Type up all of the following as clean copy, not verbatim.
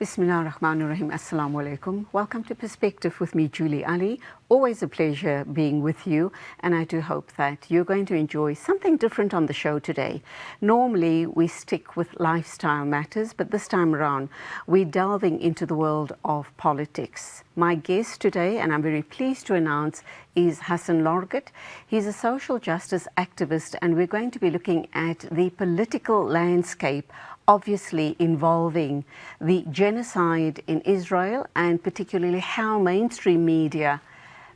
Bismillah ar-Rahman ar-Rahim. Assalamu alaikum. Welcome to Perspective with me, Julie Ali. Always a pleasure being with you, and I do hope that you're going to enjoy something different on the show today. Normally, we stick with lifestyle matters, but this time around, we're delving into the world of politics. My guest today, and I'm very pleased to announce, is Hassen Lorgat. He's a social justice activist, and we're going to be looking at the political landscape, obviously involving the genocide in Israel, and particularly how mainstream media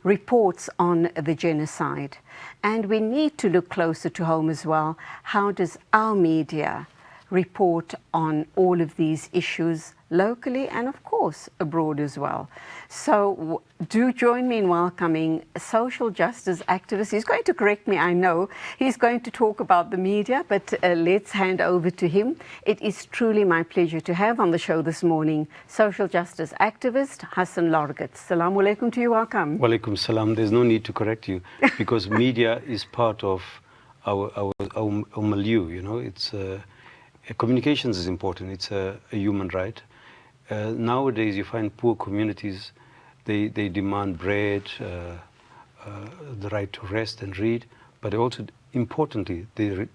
reports on the genocide. And we need to look closer to home as well. How does our media report on all of these issues locally and of course abroad as well? So do join me in welcoming a social justice activist. He's going to correct me, I know. He's going to talk about the media, but let's hand over to him. It is truly my pleasure to have on the show this morning social justice activist Hassen Lorgat. Assalamu alaikum to you, welcome. Wa alaikum salam. There's no need to correct you because media is part of our milieu, you know. It's communications is important. It's a human right. Nowadays, you find poor communities, they demand bread, the right to rest and read, but also, importantly, they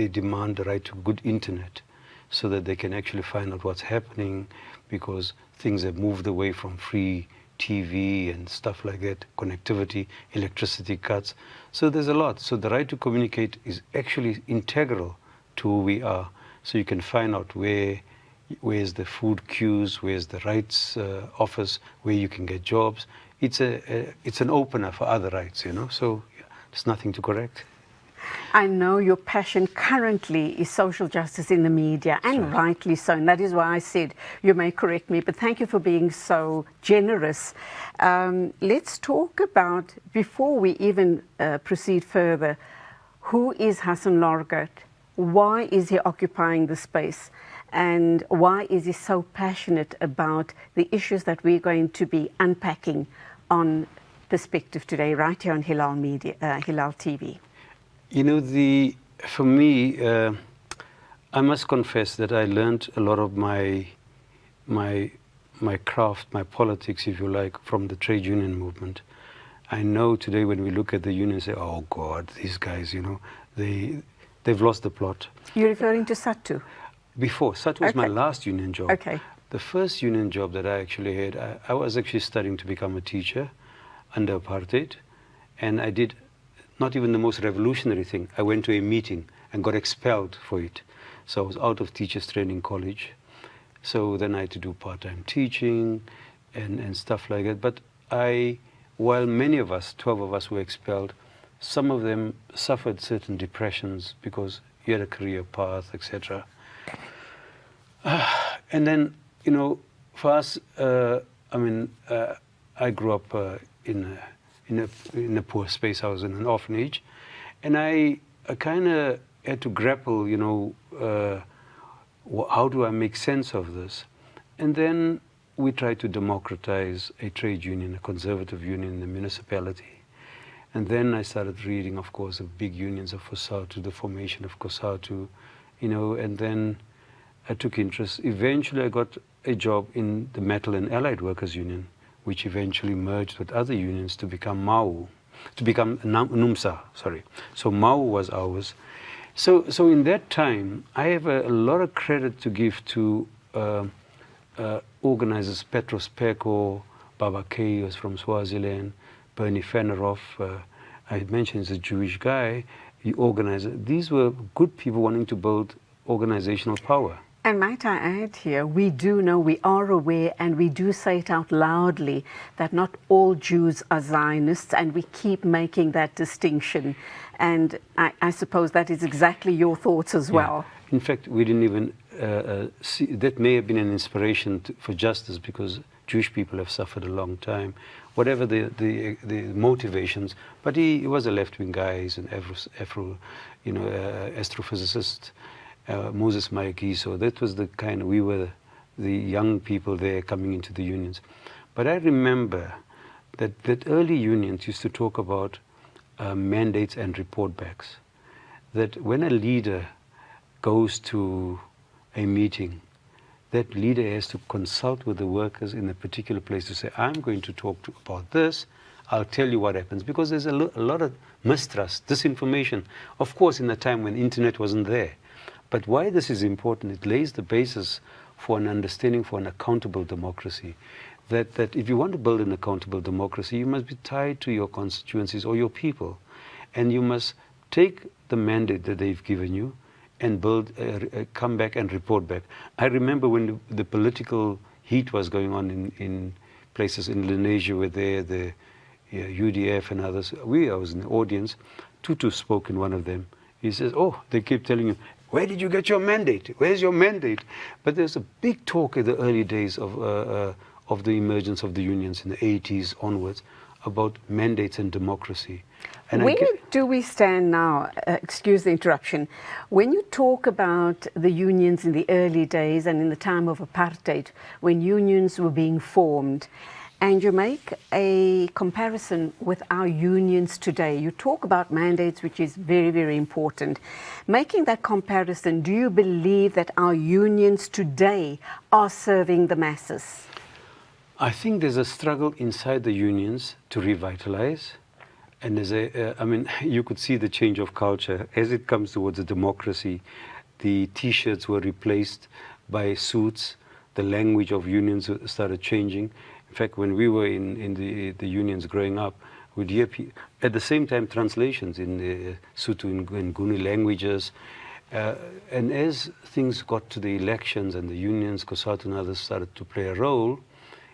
demand the right to good internet so that they can actually find out what's happening, because things have moved away from free TV and stuff like that, connectivity, electricity cuts. So there's a lot. So the right to communicate is actually integral to who we are. So you can find out where's the food queues, where's the rights office, where you can get jobs. It's an opener for other rights, you know. So yeah, there's nothing to correct. I know your passion currently is social justice in the media, and rightly so. And that is why I said you may correct me, but thank you for being so generous. Let's talk about, before we even proceed further, who is Hassen Lorgat? Why is he occupying the space? And why is he so passionate about the issues that we're going to be unpacking on Perspective today, right here on Hilaal Media, Hilaal TV? You know, for me, I must confess that I learned a lot of my craft, my politics, if you like, from the trade union movement. I know today when we look at the union, say, oh God, these guys, you know, they've lost the plot. You're referring to SATU? Before. SATU was my last union job. Okay. The first union job that I actually had, I was actually studying to become a teacher under apartheid. And I did not even the most revolutionary thing. I went to a meeting and got expelled for it. So I was out of teachers training college. So then I had to do part-time teaching and stuff like that. But while many of us, 12 of us, were expelled, some of them suffered certain depressions because you had a career path, etc. And then, you know, for us, I grew up in a poor space. I was in an orphanage, and I kind of had to grapple, you know, how do I make sense of this? And then we tried to democratize a trade union, a conservative union in the municipality. And then I started reading, of course, the big unions of COSATU, the formation of COSATU, you know, and then I took interest. Eventually, I got a job in the Metal and Allied Workers Union, which eventually merged with other unions to become MAU, to become NUMSA, sorry. So MAU was ours. So in that time, I have a lot of credit to give to organizers, Petros Peko, Baba K was from Swaziland, Bernie Fenneroff, I had mentioned he's a Jewish guy, the organizer. These were good people wanting to build organizational power. And might I add here, we do know, we are aware, and we do say it out loudly, that not all Jews are Zionists, and we keep making that distinction. And I suppose that is exactly your thoughts as well. In fact, we didn't even see, that may have been an inspiration for justice, because Jewish people have suffered a long time, whatever the motivations. But he was a left-wing guy, he's an astrophysicist. Moses Maiki, so that was the kind, we were the young people there coming into the unions. But I remember that early unions used to talk about mandates and report backs. That when a leader goes to a meeting, that leader has to consult with the workers in a particular place to say, I'm going to talk about this, I'll tell you what happens. Because there's a lot of mistrust, disinformation, of course, in a time when internet wasn't there. But why this is important, it lays the basis for an understanding for an accountable democracy. That if you want to build an accountable democracy, you must be tied to your constituencies or your people. And you must take the mandate that they've given you and come back and report back. I remember when the political heat was going on in places in Indonesia where the UDF and others. I was in the audience. Tutu spoke in one of them. He says, oh, they keep telling you, where did you get your mandate? Where's your mandate? But there's a big talk in the early days of the emergence of the unions in the 80s onwards about mandates and democracy. And where do we stand now? Excuse the interruption. When you talk about the unions in the early days and in the time of apartheid, when unions were being formed, and you make a comparison with our unions today, you talk about mandates, which is very, very important. Making that comparison, do you believe that our unions today are serving the masses? I think there's a struggle inside the unions to revitalize. And I mean, you could see the change of culture. As it comes towards a democracy, the T-shirts were replaced by suits. The language of unions started changing. In fact, when we were in the unions growing up, we'd hear at the same time translations in the Sotho and Nguni languages. And as things got to the elections and the unions, COSATU and others started to play a role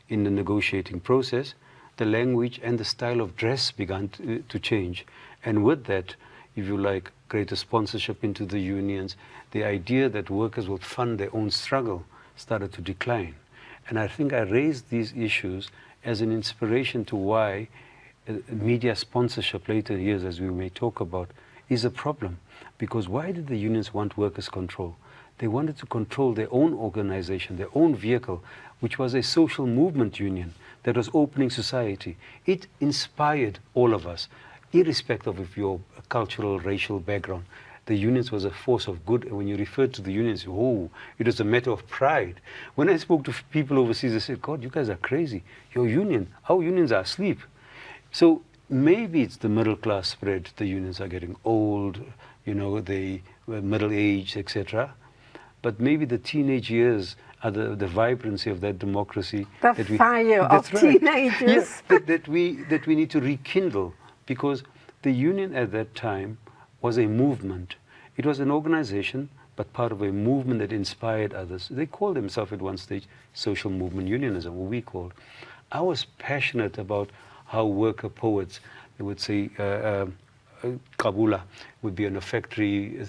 in the negotiating process, the language and the style of dress began to change. And with that, if you like, greater sponsorship into the unions, the idea that workers would fund their own struggle started to decline. And I think I raised these issues as an inspiration to why media sponsorship later years, as we may talk about, is a problem. Because why did the unions want workers' control? They wanted to control their own organization, their own vehicle, which was a social movement union that was opening society. It inspired all of us, irrespective of your cultural, racial background. The unions was a force of good, and when you referred to the unions, oh, it was a matter of pride. When I spoke to people overseas, they said, God, you guys are crazy. Your union, our unions are asleep. So maybe it's the middle class spread. The unions are getting old, you know, they were middle aged, etc. But maybe the teenage years are the vibrancy of that democracy. The fire of teenagers. Yeah, that we need to rekindle, because the union at that time was a movement. It was an organization, but part of a movement that inspired others. They called themselves at one stage social movement unionism, what we called. I was passionate about how worker poets, they would say, Kabula would be on a factory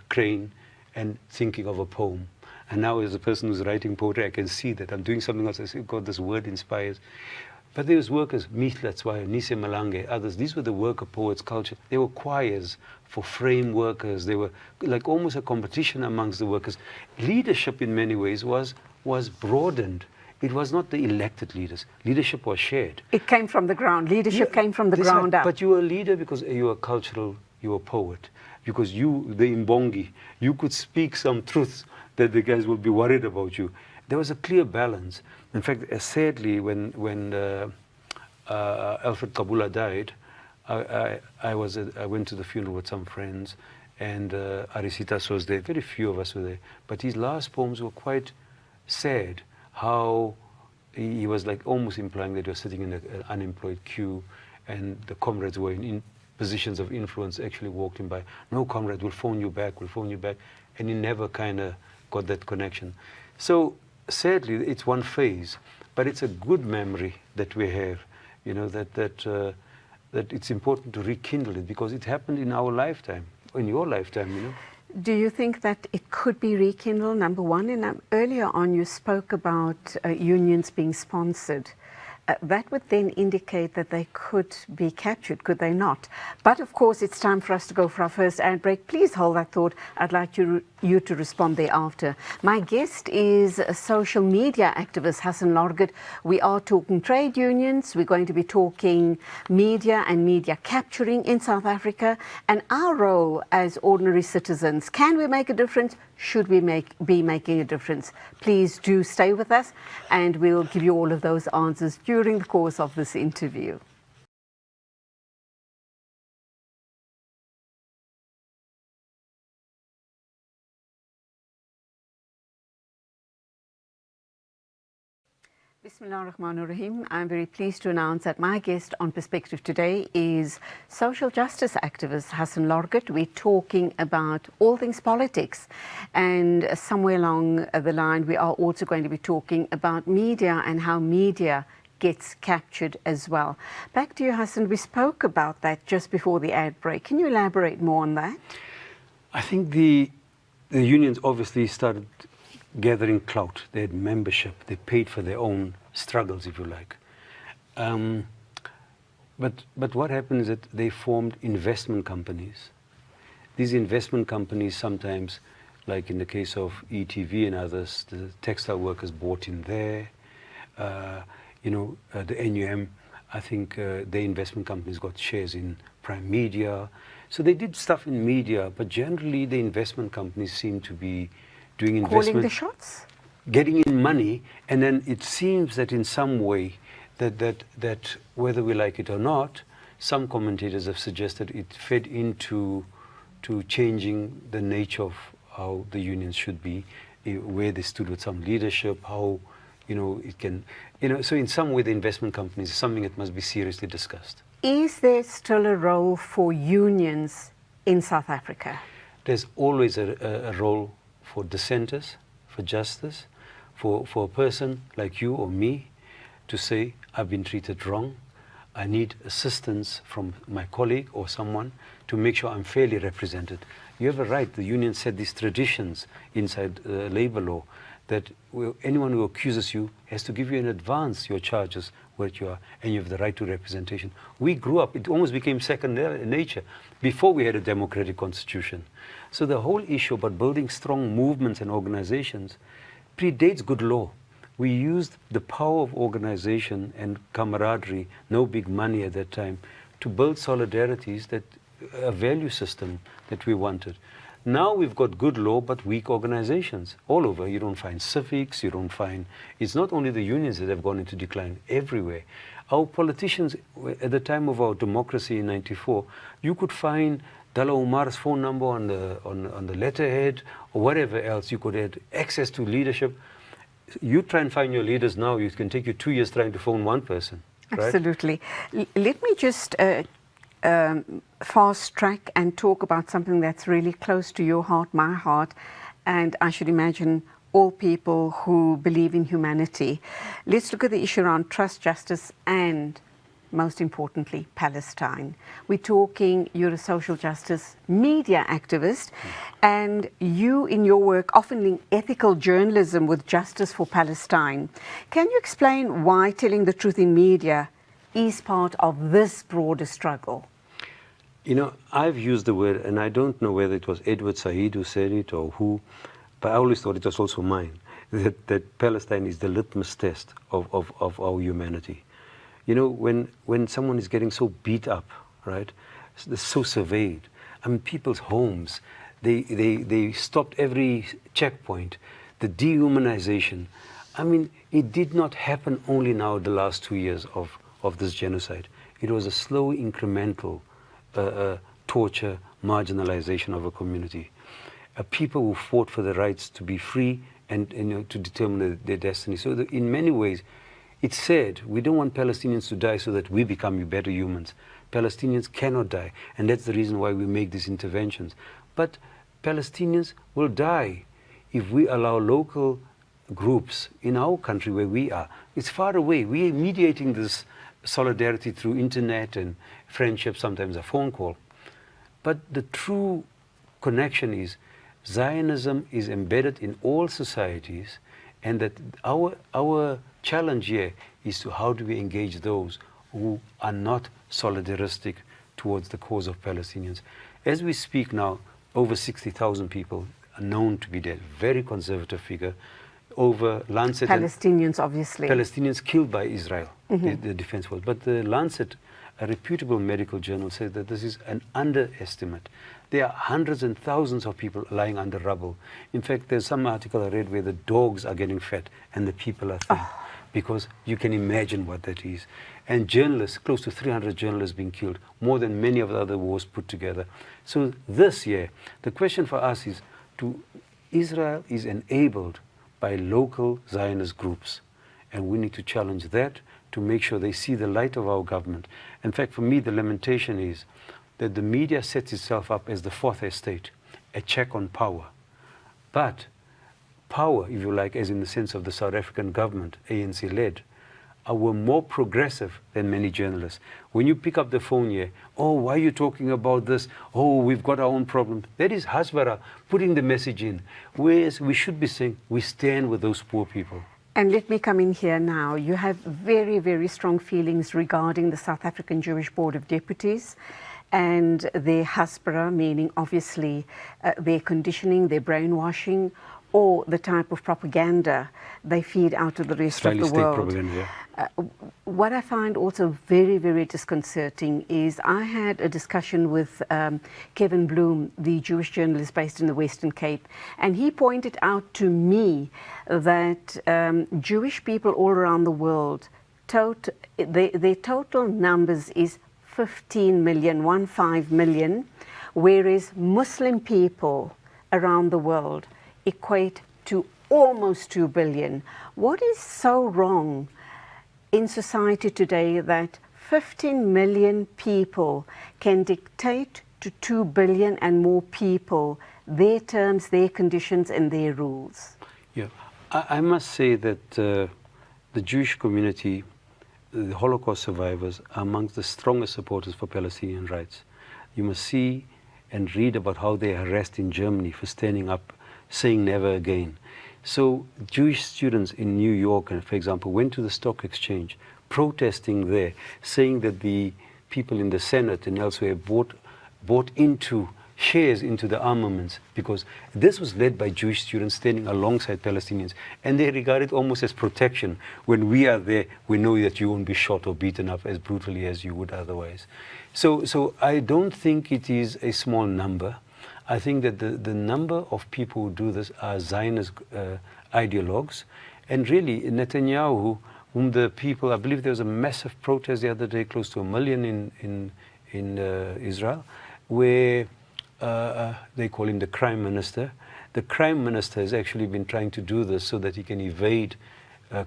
crane and thinking of a poem. And now as a person who's writing poetry, I can see that I'm doing something else. I say, God, this word inspires. But there was workers, Mihlatswaya, Nise Malange, others. These were the worker poets' culture. They were choirs for frame workers. They were like almost a competition amongst the workers. Leadership in many ways was broadened. It was not the elected leaders. Leadership was shared. It came from the ground. Leadership came from the ground up. But you were a leader because you were cultural, you were a poet. Because you, the Imbongi, you could speak some truths that the guys would be worried about you. There was a clear balance. In fact, sadly, when Alfred Kabula died, I went to the funeral with some friends, and Arisitas was there. Very few of us were there. But his last poems were quite sad. How he was like almost implying that he was sitting in an unemployed queue, and the comrades were in positions of influence actually walked him by. No, comrade, we'll phone you back, we'll phone you back. And he never kind of got that connection. So sadly, it's one phase, but it's a good memory that we have, you know, that it's important to rekindle it, because it happened in our lifetime, in your lifetime, you know. Do you think that it could be rekindled, number one? And earlier on you spoke about unions being sponsored. That would then indicate that they could be captured, could they not? But of course, it's time for us to go for our first ad break. Please hold that thought. I'd like you you to respond thereafter. My guest is a social media activist, Hassen Lorgat. We are talking trade unions. We're going to be talking media and media capturing in South Africa and our role as ordinary citizens. Can we make a difference? Should we be making a difference? Please do stay with us and we'll give you all of those answers during the course of this interview. Bismillah ar-Rahman ar-Rahim. I'm very pleased to announce that my guest on Perspective today is social justice activist Hassen Lorgat. We're talking about all things politics, and somewhere along the line we are also going to be talking about media and how media gets captured as well. Back to you, Hassen. We spoke about that just before the ad break. Can you elaborate more on that? I think the unions obviously started gathering clout. They had membership. They paid for their own struggles, if you like. But what happened is that they formed investment companies. These investment companies sometimes, like in the case of ETV and others, the textile workers bought in there. The NUM, I think the investment companies got shares in Prime Media. So they did stuff in media, but generally the investment companies seem to be doing investment, calling the shots, getting in money, and then it seems that in some way that whether we like it or not, some commentators have suggested it fed into changing the nature of how the unions should be, where they stood with some leadership, how it can, so in some way the investment companies is something that must be seriously discussed. Is there still a role for unions in South Africa? There's always a role for dissenters, for justice, for a person like you or me to say, I've been treated wrong, I need assistance from my colleague or someone to make sure I'm fairly represented. You have a right. The union set these traditions inside labor law that anyone who accuses you has to give you in advance your charges, where you are, and you have the right to representation. We grew up, it almost became second nature before we had a democratic constitution. So the whole issue about building strong movements and organizations predates good law. We used the power of organization and camaraderie, no big money at that time, to build solidarities, that a value system that we wanted. Now we've got good law but weak organizations all over. You don't find civics, you don't find, it's not only the unions that have gone into decline, everywhere. Our politicians, at the time of our democracy in '94, you could find Dalla Umar's phone number on the letterhead or whatever else. You could have access to leadership. You try and find your leaders now, it can take you 2 years trying to phone one person. Right? Absolutely. Let me just fast track and talk about something that's really close to your heart, my heart, and I should imagine all people who believe in humanity. Let's look at the issue around trust, justice, and most importantly, Palestine. We're talking, you're a social justice media activist, and you in your work often link ethical journalism with justice for Palestine. Can you explain why telling the truth in media is part of this broader struggle? I've used the word, and I don't know whether it was Edward Said who said it or who, but I always thought it was also mine, that Palestine is the litmus test of our humanity. When someone is getting so beat up, right, so surveyed, I mean, people's homes, they stopped every checkpoint, the dehumanization. I mean, it did not happen only now the last 2 years of this genocide. It was a slow, incremental torture, marginalization of a community. People who fought for the rights to be free and to determine their destiny. So in many ways, it's said we don't want Palestinians to die so that we become better humans. Palestinians cannot die, and that's the reason why we make these interventions. But Palestinians will die if we allow local groups in our country where we are. It's far away. We are mediating this solidarity through internet and friendship, sometimes a phone call. But the true connection is Zionism is embedded in all societies, and that our challenge here is to how do we engage those who are not solidaristic towards the cause of Palestinians. As we speak now, over 60,000 people known to be dead, very conservative figure, over Lancet. Palestinians, obviously. Palestinians killed by Israel, the defense force. But the Lancet, a reputable medical journal, said that this is an underestimate. There are hundreds and thousands of people lying under rubble. In fact, there's some article I read where the dogs are getting fed and the people are thin. Because you can imagine what that is. And journalists, close to 300 journalists being killed, more than many of the other wars put together. So this year, the question for us is, Israel is enabled by local Zionist groups. And we need to challenge that to make sure they see the light of our government. In fact, for me, the lamentation is that the media sets itself up as the fourth estate, a check on power. But power, if you like, as in the sense of the South African government, ANC-led, were more progressive than many journalists. When you pick up the phone here, oh, why are you talking about this? Oh, we've got our own problem. That is Hasbara putting the message in. Whereas we should be saying, we stand with those poor people. And let me come in here now. You have very, very strong feelings regarding the South African Jewish Board of Deputies and their Hasbara, meaning obviously their conditioning, their brainwashing, or the type of propaganda they feed out to the rest of the world. Propaganda, yeah. What I find also very, very disconcerting is I had a discussion with Kevin Bloom, the Jewish journalist based in the Western Cape, and he pointed out to me that Jewish people all around the world, their total numbers is 15 million, whereas Muslim people around the world equate to almost 2 billion. What is so wrong in society today that 15 million people can dictate to 2 billion and more people their terms, their conditions, and their rules? Yeah, I must say that the Jewish community, the Holocaust survivors, are amongst the strongest supporters for Palestinian rights. You must see and read about how they are harassed in Germany for standing up, saying never again. So Jewish students in New York, for example, went to the stock exchange, protesting there, saying that the people in the Senate and elsewhere bought into shares into the armaments, because this was led by Jewish students standing alongside Palestinians, and they regard it almost as protection. When we are there, we know that you won't be shot or beaten up as brutally as you would otherwise. So I don't think it is a small number. I think that the number of people who do this are Zionist ideologues. And really, Netanyahu, whom the people, I believe there was a massive protest the other day, close to 1 million in Israel, where they call him the crime minister. The crime minister has actually been trying to do this so that he can evade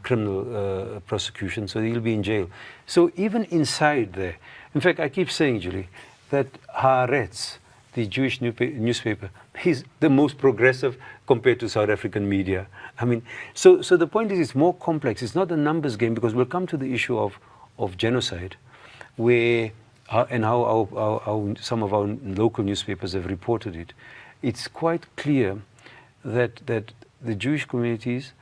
criminal prosecution, so he'll be in jail. So even inside there, in fact, I keep saying, Julie, that Haaretz, the Jewish newspaper, is the most progressive compared to South African media. I mean, so the point is, it's more complex. It's not a numbers game, because we'll come to the issue of genocide, where and how some of our local newspapers have reported it. It's quite clear that the Jewish communities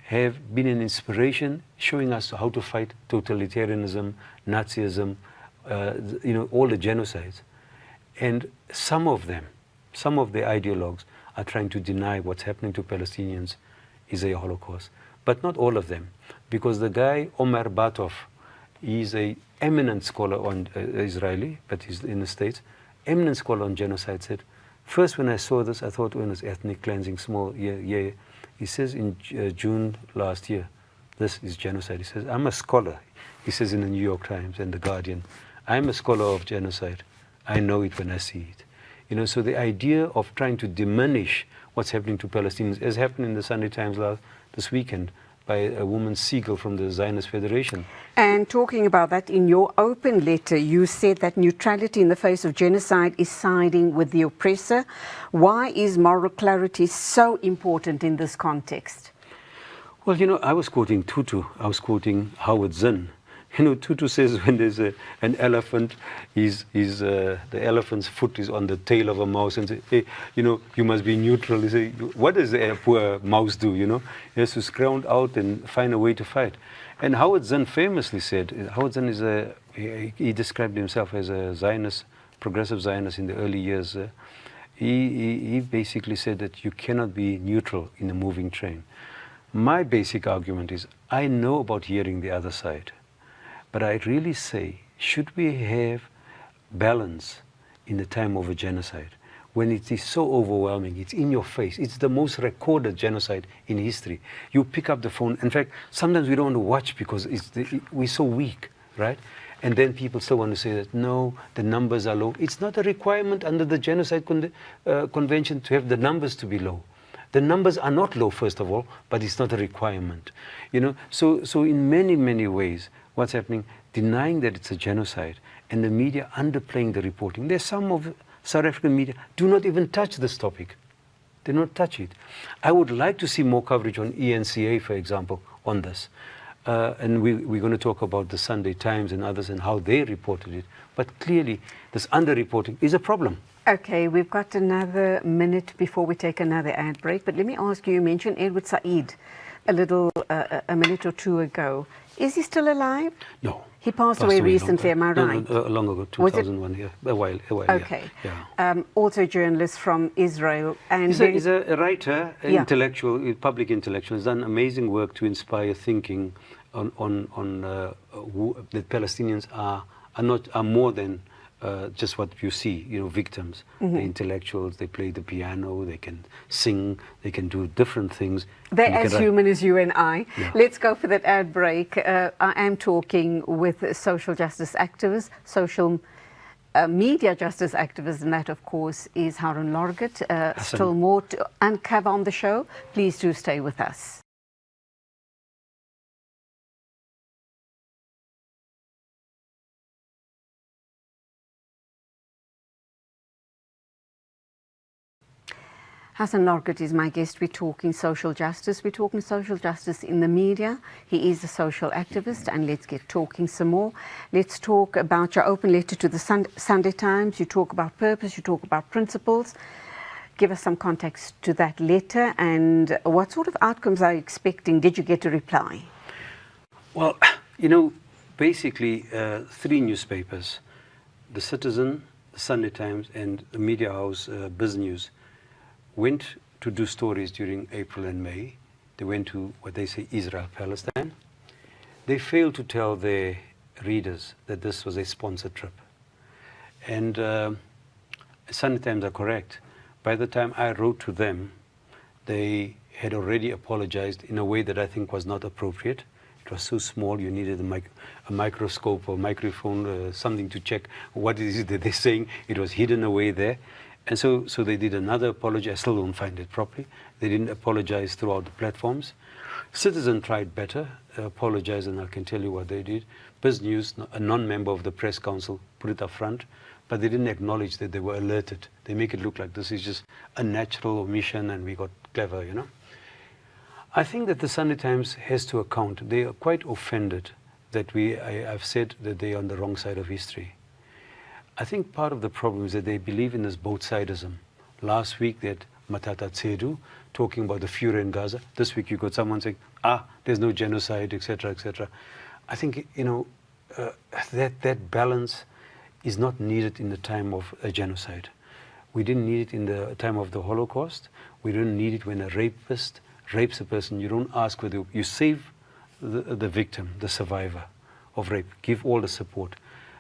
have been an inspiration, showing us how to fight totalitarianism, Nazism, all the genocides. And some of the ideologues are trying to deny what's happening to Palestinians is a Holocaust. But not all of them. Because the guy, Omer Batov, he's an eminent scholar on Israeli, but he's in the States, eminent scholar on genocide, said, first when I saw this, I thought, when it's ethnic cleansing, small, yeah. He says in June last year, this is genocide. He says, I'm a scholar. He says in the New York Times and the Guardian, I'm a scholar of genocide. I know it when I see it. So the idea of trying to diminish what's happening to Palestinians, as happened in the Sunday Times this weekend by a woman, Siegel, from the Zionist Federation. And talking about that, in your open letter, you said that neutrality in the face of genocide is siding with the oppressor. Why is moral clarity so important in this context? Well, I was quoting Tutu. I was quoting Howard Zinn. Tutu says when there's an elephant, the elephant's foot is on the tail of a mouse, and say, hey, you must be neutral. He say, what does a poor mouse do? He has to scrounge out and find a way to fight. And Howard Zinn famously said, Howard Zinn he described himself as a Zionist, progressive Zionist in the early years. He basically said that you cannot be neutral in a moving train. My basic argument is, I know about hearing the other side, but I really say, should we have balance in the time of a genocide? When it is so overwhelming, it's in your face. It's the most recorded genocide in history. You pick up the phone. In fact, sometimes we don't want to watch because we're so weak, right? And then people still want to say that, no, the numbers are low. It's not a requirement under the Genocide Convention to have the numbers to be low. The numbers are not low, first of all, but it's not a requirement. You know, so in many, many ways, what's happening, denying that it's a genocide and the media underplaying the reporting. There's some of South African media do not even touch this topic. They don't touch it. I would like to see more coverage on ENCA, for example, on this. And we're going to talk about the Sunday Times and others and how they reported it. But clearly, this underreporting is a problem. Okay, we've got another minute before we take another ad break. But let me ask you, you mentioned Edward Said a minute or two ago. Is he still alive? No. He passed away recently, am I right? No, long ago, 2001, yeah. A while, okay. Yeah. Also a journalist from Israel. And he's a writer, intellectual, public intellectual. He's done amazing work to inspire thinking on that Palestinians are more than just what you see, you know, victims. Mm-hmm. They're intellectuals, they play the piano, they can sing, they can do different things. They're as human as you and I. Yeah. Let's go for that ad break. I am talking with social justice activists, social media justice activists, and that, of course, is Harun Lorgat. Still more to uncover on the show. Please do stay with us. Hassen Lorgat is my guest. We're talking social justice. We're talking social justice in the media. He is a social activist, and let's get talking some more. Let's talk about your open letter to the Sunday Times. You talk about purpose, you talk about principles. Give us some context to that letter, and what sort of outcomes are you expecting? Did you get a reply? Well, you know, basically 3 newspapers, The Citizen, the Sunday Times, and the media house BizNews, went to do stories during April and May. They went to what they say Israel-Palestine. They failed to tell their readers that this was a sponsored trip. And Sunday Times are correct. By the time I wrote to them, they had already apologized in a way that I think was not appropriate. It was so small, you needed a microscope or microphone, something to check what is it that they're saying. It was hidden away there. And so they did another apology. I still don't find it properly. They didn't apologize throughout the platforms. Citizen tried better, apologized, and I can tell you what they did. BizNews, a non-member of the press council, put it up front, but they didn't acknowledge that they were alerted. They make it look like this is just a natural omission and we got clever, you know. I think that the Sunday Times has to account. They are quite offended that I've said that they are on the wrong side of history. I think part of the problem is that they believe in this both-sidism. Last week they had Matata Tsedu talking about the Fuhrer in Gaza. This week you got someone saying, there's no genocide, etc., etc. I think, you know, that balance is not needed in the time of a genocide. We didn't need it in the time of the Holocaust. We didn't need it when a rapist rapes a person. You don't ask whether you save the victim, the survivor of rape. Give all the support.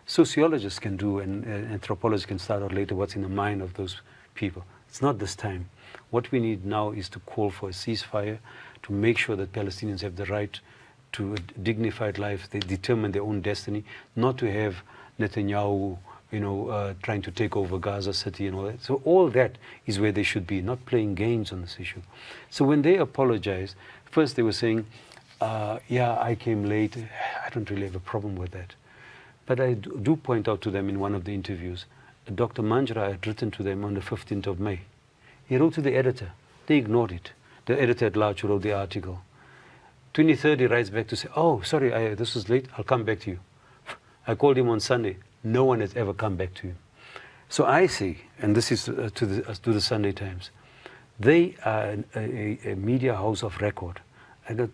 Sociologists can do, and anthropologists can start out later what's in the mind of those people. It's not this time. What we need now is to call for a ceasefire, to make sure that Palestinians have the right to a dignified life. They determine their own destiny, not to have Netanyahu, you know, trying to take over Gaza City and all that. So all that is where they should be, not playing games on this issue. So when they apologized, first they were saying, I came late. I don't really have a problem with that. But I do point out to them in one of the interviews, Dr. Manjra had written to them on the 15th of May. He wrote to the editor. They ignored it. The editor at large who wrote the article. 23rd, he writes back to say, sorry, this was late. I'll come back to you. I called him on Sunday. No one has ever come back to him. So I see, and this is to the Sunday Times, they are a media house of record. I got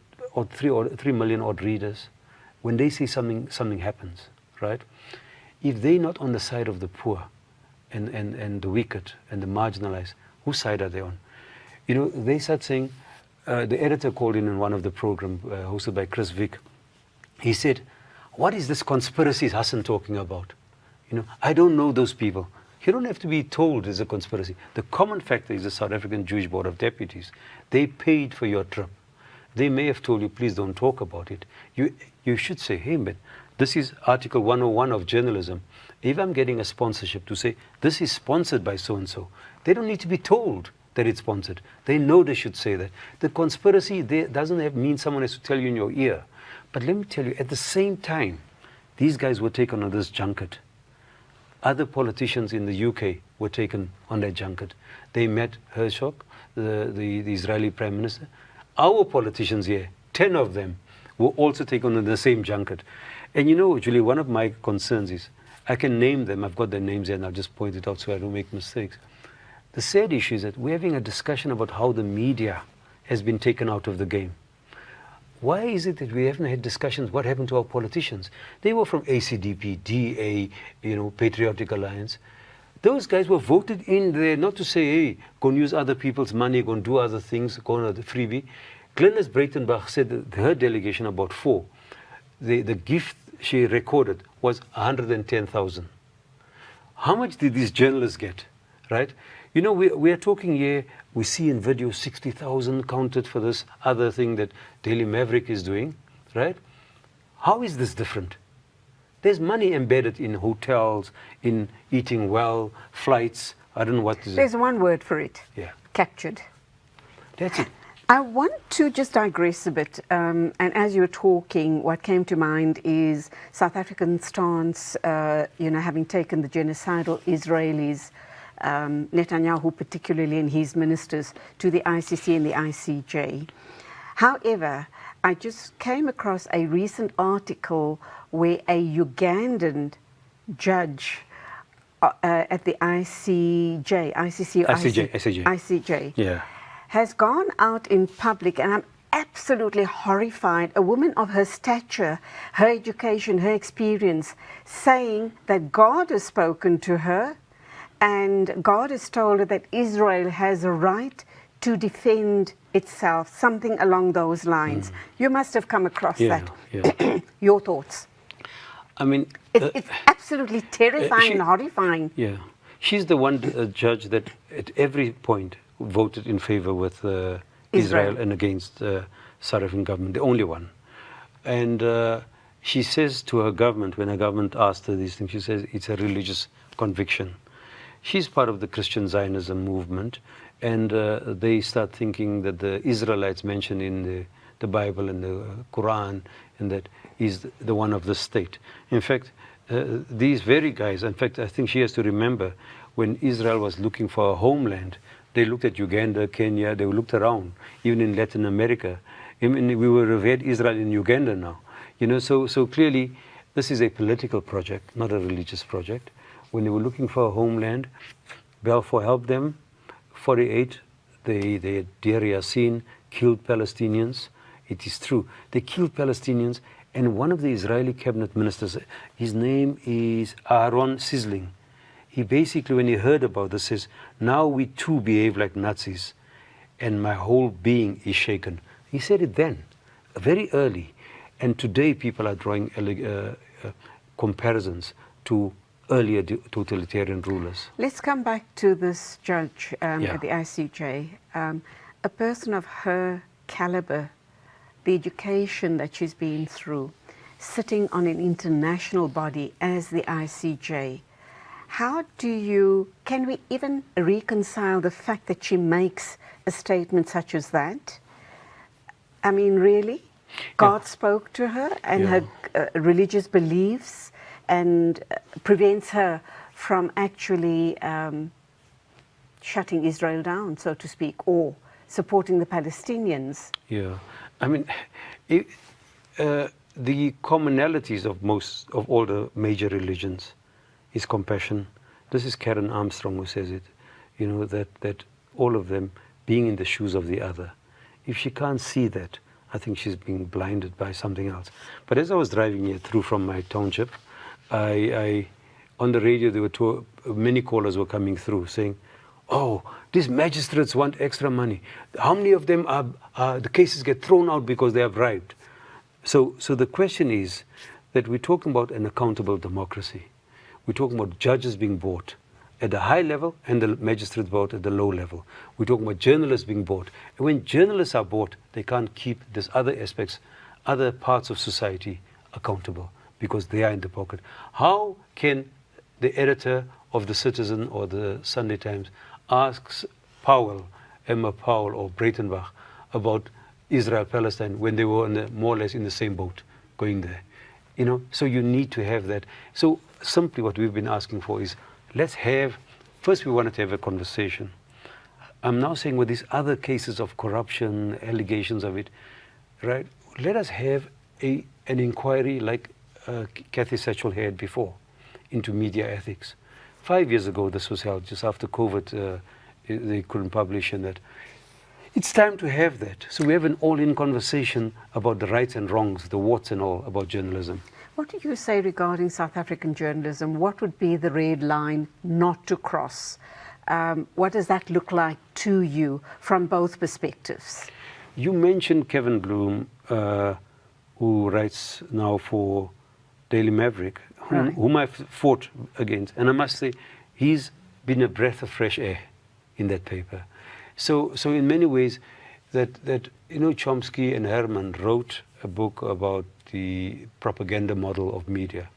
3 million odd readers. When they see something happens, right? If they're not on the side of the poor and the wicked and the marginalized, whose side are they on? You know, they start saying, the editor called in one of the program hosted by Chris Vick. He said, what is this conspiracy Hassen talking about? You know, I don't know those people. You don't have to be told there's a conspiracy. The common factor is the South African Jewish Board of Deputies. They paid for your trip. They may have told you, please don't talk about it. You should say, hey, man, this is Article 101 of journalism. If I'm getting a sponsorship to say, this is sponsored by so-and-so, they don't need to be told that it's sponsored. They know they should say that. The conspiracy doesn't mean someone has to tell you in your ear. But let me tell you, at the same time, these guys were taken on this junket. Other politicians in the UK were taken on that junket. They met Herzog, the Israeli Prime Minister. Our politicians here, 10 of them, were also taken on the same junket. And you know, Julie, one of my concerns is, I can name them, I've got their names here and I'll just point it out so I don't make mistakes. The sad issue is that we're having a discussion about how the media has been taken out of the game. Why is it that we haven't had discussions what happened to our politicians? They were from ACDP, DA, you know, Patriotic Alliance. Those guys were voted in there not to say, hey, go and use other people's money, go and do other things, go on the freebie. Glenys Breitenbach said that her delegation, about 4, the gift she recorded was 110,000. How much did these journalists get, right? You know, we are talking here, we see in video 60,000 counted for this other thing that Daily Maverick is doing, right? How is this different? There's money embedded in hotels, in eating well, flights, I don't know what is it. There's one word for it. Yeah. Captured. That's it. I want to just digress a bit, and as you were talking, what came to mind is South African stance, you know, having taken the genocidal Israelis, Netanyahu particularly and his ministers, to the ICC and the ICJ. However, I just came across a recent article where a Ugandan judge at the ICJ, yeah, has gone out in public, and I'm absolutely horrified, a woman of her stature, her education, her experience, saying that God has spoken to her and God has told her that Israel has a right to defend itself, something along those lines. You must have come across that. Yeah. Your thoughts? I mean... It's absolutely terrifying and horrifying. Yeah. She's the one judge that at every point voted in favor with Israel and against South African government, the only one. And she says to her government, when her government asked her these things, she says it's a religious conviction. She's part of the Christian Zionism movement, and they start thinking that the Israelites mentioned in the Bible and the Quran, and that is the one of the state. In fact, these very guys, in fact, I think she has to remember when Israel was looking for a homeland, they looked at Uganda, Kenya, they looked around, even in Latin America. I mean, we will revere Israel in Uganda now. You know, so clearly this is a political project, not a religious project. When they were looking for a homeland, Balfour helped them. 48, they had Deir Yassin, killed Palestinians. It is true. They killed Palestinians, and one of the Israeli cabinet ministers, his name is Aaron Sisling. He basically, when he heard about this, says, now we too behave like Nazis, and my whole being is shaken. He said it then, very early. And today people are drawing comparisons to earlier totalitarian rulers. Let's come back to this judge at the ICJ. A person of her caliber, the education that she's been through, sitting on an international body as the ICJ. How can we even reconcile the fact that she makes a statement such as that? I mean, really? God spoke to her and her religious beliefs, and prevents her from actually shutting Israel down, so to speak, or supporting the Palestinians. Yeah, I mean, the commonalities of all the major religions is compassion. This is Karen Armstrong who says it, you know, that all of them being in the shoes of the other. If she can't see that, I think she's being blinded by something else. But as I was driving here through from my township, I on the radio, there were many callers were coming through saying, oh, these magistrates want extra money. How many of them are the cases get thrown out because they are bribed? So the question is that we're talking about an accountable democracy. We're talking about judges being bought at the high level and the magistrates bought at the low level. We're talking about journalists being bought. And when journalists are bought, they can't keep these other aspects, other parts of society accountable because they are in the pocket. How can the editor of the Citizen or the Sunday Times asks Emma Powell or Breitenbach about Israel-Palestine when they were more or less in the same boat going there? So you need to have that. So simply what we've been asking for is, first we wanted to have a conversation. I'm now saying with these other cases of corruption, allegations of it, right? Let us have an inquiry like Kathy Satchell had before into media ethics. 5 years ago, this was held just after COVID, they couldn't publish, and that. It's time to have that. So we have an all-in conversation about the rights and wrongs, the warts and all about journalism. What do you say regarding South African journalism? What would be the red line not to cross? What does that look like to you from both perspectives? You mentioned Kevin Bloom, who writes now for Daily Maverick, whom I've fought against. And I must say, he's been a breath of fresh air in that paper. So in many ways, that Chomsky and Herman wrote a book about the propaganda model of media.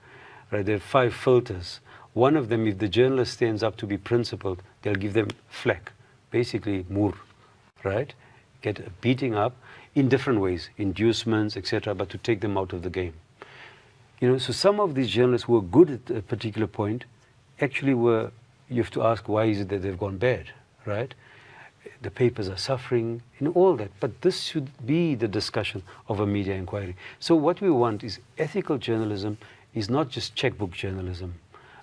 Right? There are 5 filters. One of them, if the journalist stands up to be principled, they'll give them flack, basically mur, right? Get a beating up in different ways, inducements, etc., but to take them out of the game. So some of these journalists who were good at a particular point, actually you have to ask, why is it that they've gone bad, right? The papers are suffering, all that. But this should be the discussion of a media inquiry. So what we want is ethical journalism is not just checkbook journalism,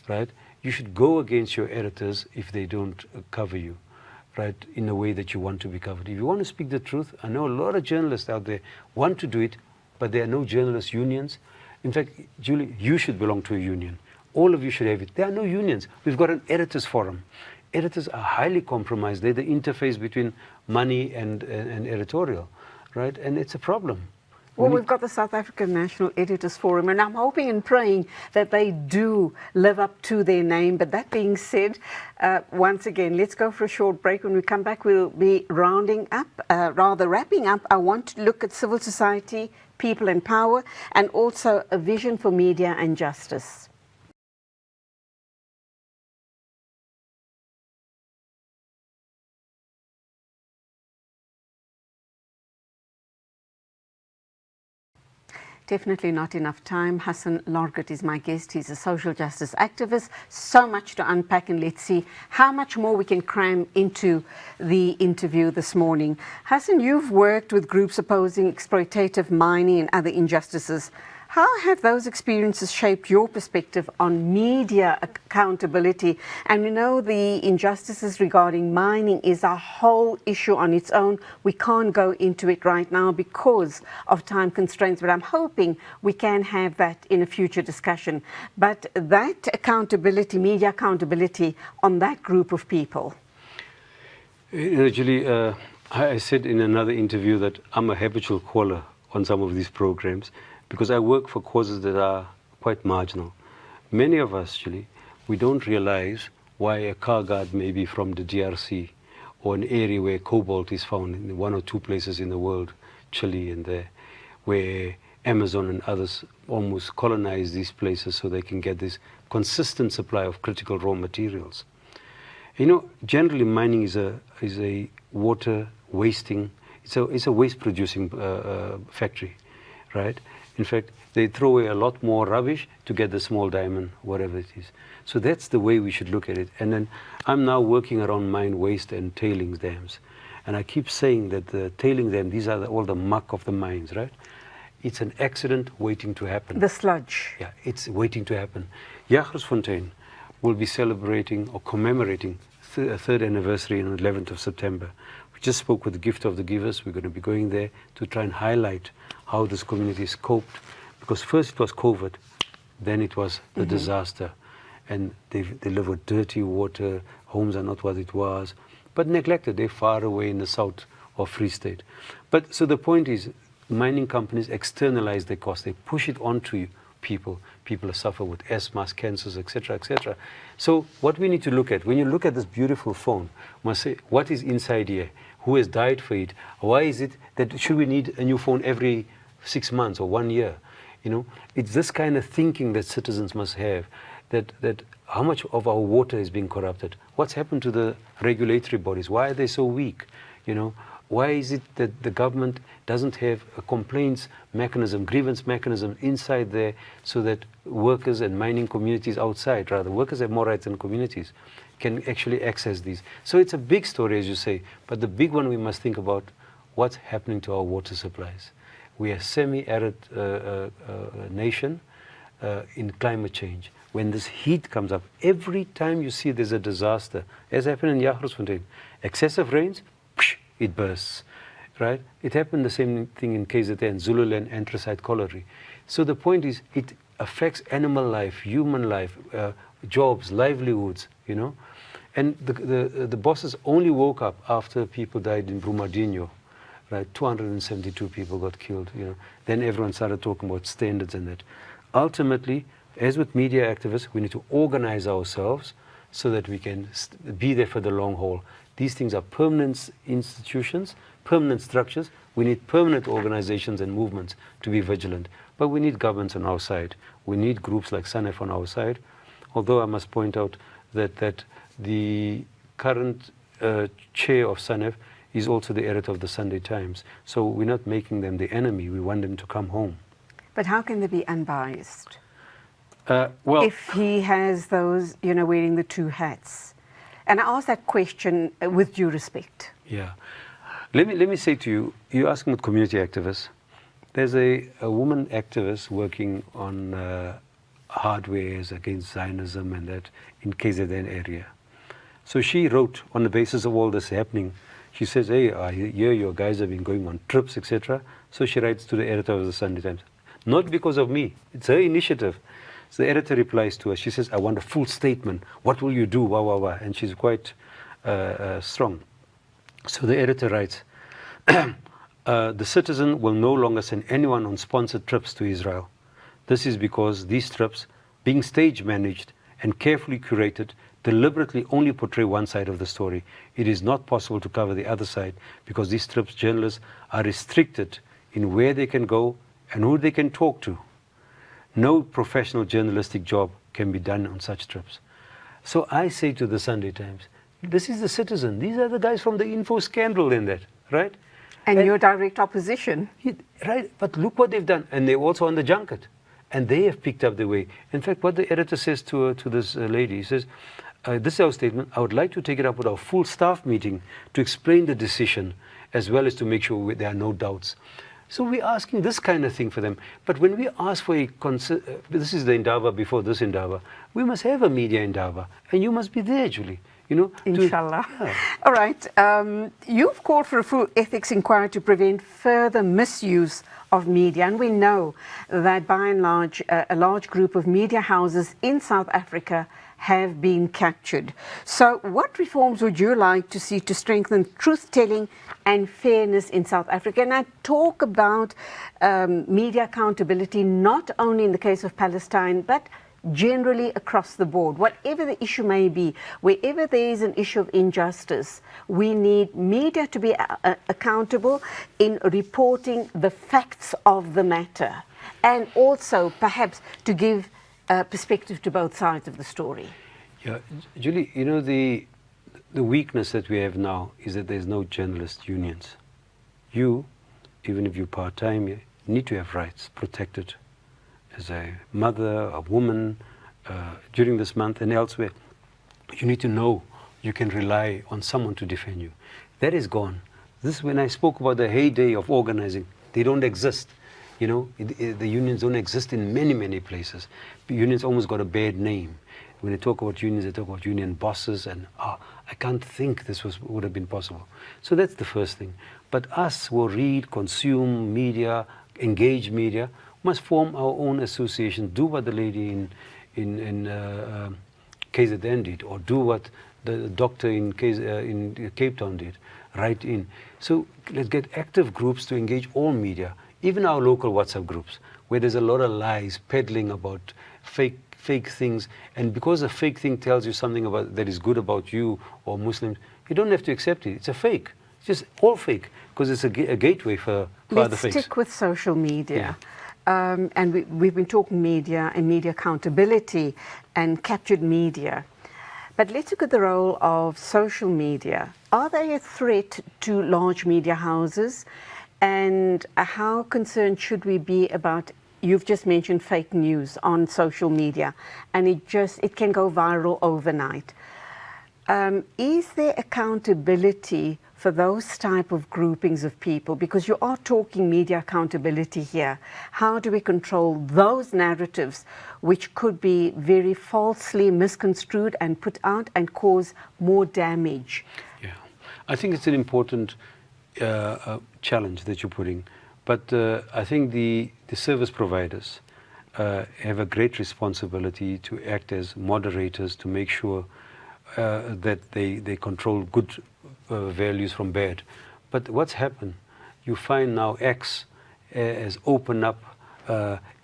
right? You should go against your editors if they don't cover you, right, in a way that you want to be covered. If you want to speak the truth, I know a lot of journalists out there want to do it, but there are no journalist unions. In fact, Julie, you should belong to a union. All of you should have it. There are no unions. We've got an editors forum. Editors are highly compromised. They're the interface between money and editorial, right? And it's a problem. Well, we've got the South African National Editors Forum, and I'm hoping and praying that they do live up to their name. But that being said, once again, let's go for a short break. When we come back, we'll be wrapping up. I want to look at civil society, people and power, and also a vision for media and justice. Definitely not enough time. Hassen Lorgat is my guest. He's a social justice activist. So much to unpack, and let's see how much more we can cram into the interview this morning. Hassen, you've worked with groups opposing exploitative mining and other injustices. How have those experiences shaped your perspective on media accountability? And we know the injustices regarding mining is a whole issue on its own. We can't go into it right now because of time constraints, but I'm hoping we can have that in a future discussion. But that accountability, media accountability on that group of people. Julie, I said in another interview that I'm a habitual caller on some of these programs, because I work for causes that are quite marginal. Many of us, actually, we don't realize why a car guard may be from the DRC or an area where cobalt is found in 1 or 2 places in the world, Chile and there, where Amazon and others almost colonize these places so they can get this consistent supply of critical raw materials. Generally mining is a water wasting, it's a waste producing factory, right? In fact, they throw away a lot more rubbish to get the small diamond, whatever it is. So that's the way we should look at it. And then I'm now working around mine waste and tailings dams. And I keep saying that the tailings dam, these are all the muck of the mines, right? It's an accident waiting to happen. The sludge. Yeah, it's waiting to happen. Jagersfontein will be celebrating or commemorating a 3rd anniversary on the 11th of September. We just spoke with the Gift of the Givers. We're going to be going there to try and highlight how this community is coped. Because first it was COVID, then it was the disaster. and they live with dirty water, homes are not what it was, but neglected. They're far away in the south of Free State. But so the point is, mining companies externalize their costs. They push it onto people. People suffer with asthma, cancers, etc., etc. So what we need to look at, when you look at this beautiful phone, must say, what is inside here? Who has died for it? Why is it that should we need a new phone every 6 months or 1 year? You know, it's this kind of thinking that citizens must have, that how much of our water is being corrupted? What's happened to the regulatory bodies? Why are they so weak? You know, why is it that the government doesn't have a complaints mechanism, grievance mechanism inside there, so that workers and mining communities outside, rather, workers have more rights than communities, can actually access these? So it's a big story, as you say, but the big one we must think about, what's happening to our water supplies. We are a semi-arid nation in climate change. When this heat comes up, every time you see there's a disaster, as happened in Jagersfontein, excessive rains, it bursts, right? It happened the same thing in KZN, Zululand anthracite colliery. So the point is, it affects animal life, human life, jobs, livelihoods, you know. And the bosses only woke up after people died in Brumadinho, right? 272 people got killed, you know. Then everyone started talking about standards and that. Ultimately, as with media activists, we need to organize ourselves so that we can be there for the long haul. These things are permanent institutions, permanent structures. We need permanent organizations and movements to be vigilant. But we need governments on our side. We need groups like SANEF on our side. Although I must point out that the current chair of SANEF is also the editor of the Sunday Times. So we're not making them the enemy. We want them to come home. But how can they be unbiased? Well, if he has those, you know, wearing the two hats. And I ask that question with due respect. Yeah. Let me say to you, you're asking with community activists. There's a woman activist working on hardwares against Zionism and that in KZN area. So she wrote, on the basis of all this happening, she says, hey, I hear your guys have been going on trips, etc. So she writes to the editor of the Sunday Times. Not because of me. It's her initiative. So the editor replies to her. She says, I want a full statement. What will you do? Wah, wah, wah. And she's quite strong. So the editor writes, the citizen will no longer send anyone on sponsored trips to Israel. This is because these trips, being stage managed and carefully curated, deliberately only portray one side of the story. It is not possible to cover the other side because these trips journalists are restricted in where they can go and who they can talk to. No professional journalistic job can be done on such trips. So I say to the Sunday Times, this is the citizen. These are the guys from the info scandal in that, right? And your direct opposition. Right, but look what they've done. And they're also on the junket. And they have picked up the way. In fact, what the editor says to this lady, he says, this is our statement. I would like to take it up with our full staff meeting to explain the decision as well as to make sure there are no doubts. So we're asking this kind of thing for them. But when we ask for this is the Indaba before this Indaba, we must have a media Indaba. And you must be there, Julie. You know, Inshallah. All right. You've called for a full ethics inquiry to prevent further misuse of media. And we know that by and large, a large group of media houses in South Africa have been captured. So what reforms would you like to see to strengthen truth-telling and fairness in South Africa? And I talk about media accountability, not only in the case of Palestine, but generally across the board. Whatever the issue may be, wherever there is an issue of injustice, we need media to be accountable in reporting the facts of the matter, and also perhaps to give perspective to both sides of the story. Yeah, Julie, you know, the weakness that we have now is that there's no journalist unions. You, even if you're part-time, you need to have rights protected. As a mother, a woman, during this month and elsewhere, you need to know you can rely on someone to defend you. That is gone. This is when I spoke about the heyday of organizing. They don't exist. You know, the unions don't exist in many, many places. Unions almost got a bad name. When they talk about unions, they talk about union bosses, and I can't think this would have been possible. So that's the first thing. But us who read, consume media, engage media, must form our own association, do what the lady in KZN did, or do what the doctor in Cape Town did, write in. So let's get active groups to engage all media, even our local WhatsApp groups, where there's a lot of lies peddling about fake things, and because a fake thing tells you something about that is good about you or Muslims, you don't have to accept it. It's a fake. It's just all fake, because it's a gateway for other fakes. Let's stick with social media. And we've been talking media and media accountability and captured media. But let's look at the role of social media. Are they a threat to large media houses? And how concerned should we be about, you've just mentioned fake news on social media, and it can go viral overnight. Is there accountability for those type of groupings of people? Because you are talking media accountability here. How do we control those narratives which could be very falsely misconstrued and put out and cause more damage? Yeah, I think it's an important challenge that you're putting. But I think the service providers have a great responsibility to act as moderators to make sure that they control good values from bad. But what's happened? You find now X has opened up.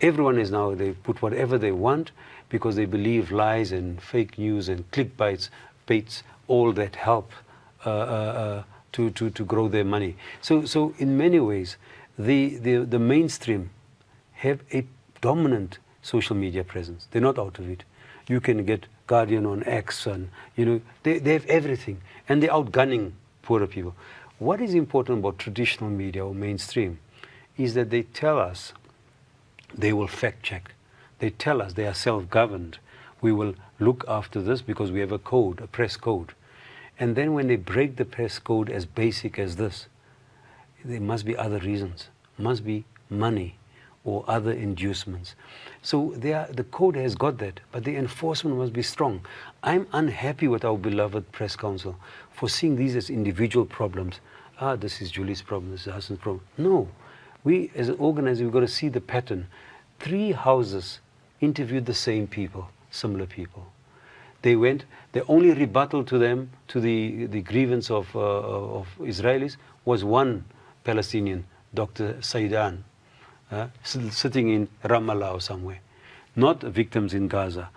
Everyone is now, they put whatever they want because they believe lies and fake news and clickbaits, all that help to grow their money. So in many ways, the mainstream have a dominant social media presence. They're not out of it. You can get Guardian on X, and they have everything, and they're outgunning poorer people. What is important about traditional media or mainstream is that they tell us they will fact check. They tell us they are self-governed. We will look after this because we have a code, a press code. And then when they break the press code as basic as this, there must be other reasons. Must be money or other inducements. So the code has got that, but the enforcement must be strong. I'm unhappy with our beloved Press Council for seeing these as individual problems. This is Julie's problem, this is Hassan's problem. No, we as an organizer, we've got to see the pattern. 3 houses interviewed the same people, similar people. They only rebuttal to them, to the grievance of Israelis, was one Palestinian, Dr. Saidan, sitting in Ramallah or somewhere, not victims in Gaza.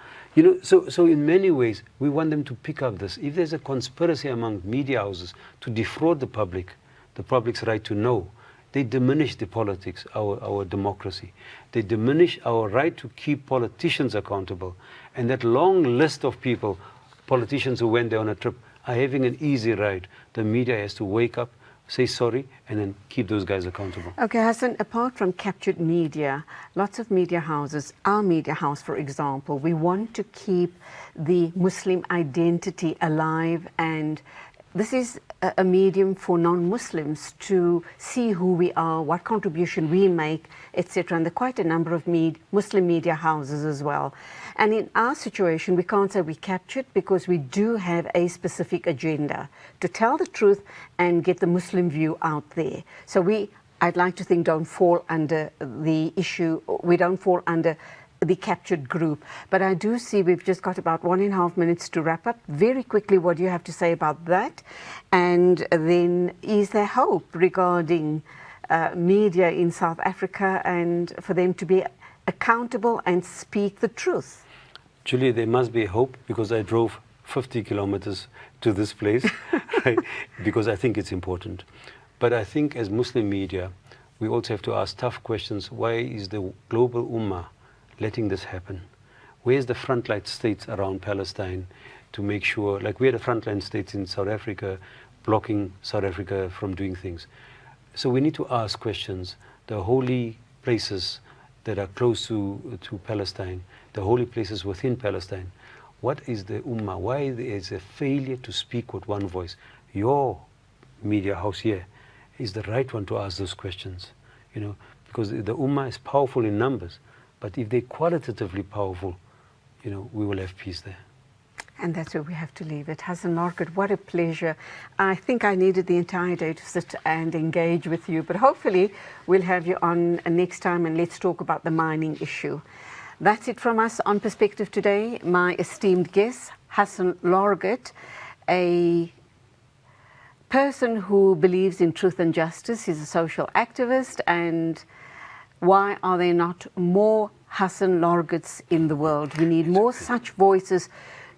So in many ways, we want them to pick up this. If there's a conspiracy among media houses to defraud the public's right to know, they diminish the politics, our democracy. They diminish our right to keep politicians accountable. And that long list of people, politicians who went there on a trip, are having an easy ride. The media has to wake up, say sorry, and then keep those guys accountable. Okay, Hassan, apart from captured media, lots of media houses, our media house, for example, we want to keep the Muslim identity alive, and this is a medium for non-Muslims to see who we are, what contribution we make, etc. And there are quite a number of Muslim media houses as well. And in our situation, we can't say we captured because we do have a specific agenda to tell the truth and get the Muslim view out there. So I'd like to think, don't fall under the issue, we don't fall under the captured group. But I do see we've just got about 1.5 minutes to wrap up. Very quickly, what do you have to say about that? And then, is there hope regarding media in South Africa and for them to be accountable and speak the truth? Julie, there must be hope, because I drove 50 kilometers to this place, right? Because I think it's important. But I think as Muslim media, we also have to ask tough questions. Why is the global ummah letting this happen? Where's the frontline states around Palestine to make sure, like we're the frontline states in South Africa, blocking South Africa from doing things? So we need to ask questions. The holy places that are close to Palestine, the holy places within Palestine, what is the ummah? Why is a failure to speak with one voice? Your media house here is the right one to ask those questions, because the ummah is powerful in numbers. But if they're qualitatively powerful, we will have peace there. And that's where we have to leave it. Hassan Lorgat, what a pleasure. I think I needed the entire day to sit and engage with you, but hopefully we'll have you on next time and let's talk about the mining issue. That's it from us on Perspective today. My esteemed guest, Hassen Lorgat, a person who believes in truth and justice. He's a social activist, and why are there not more Hassen Lorgats in the world? We need more such voices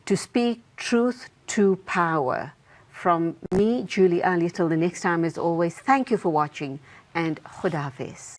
to speak truth to power. From me, Julie Ali, till the next time, as always, thank you for watching, and Khuda Hafiz.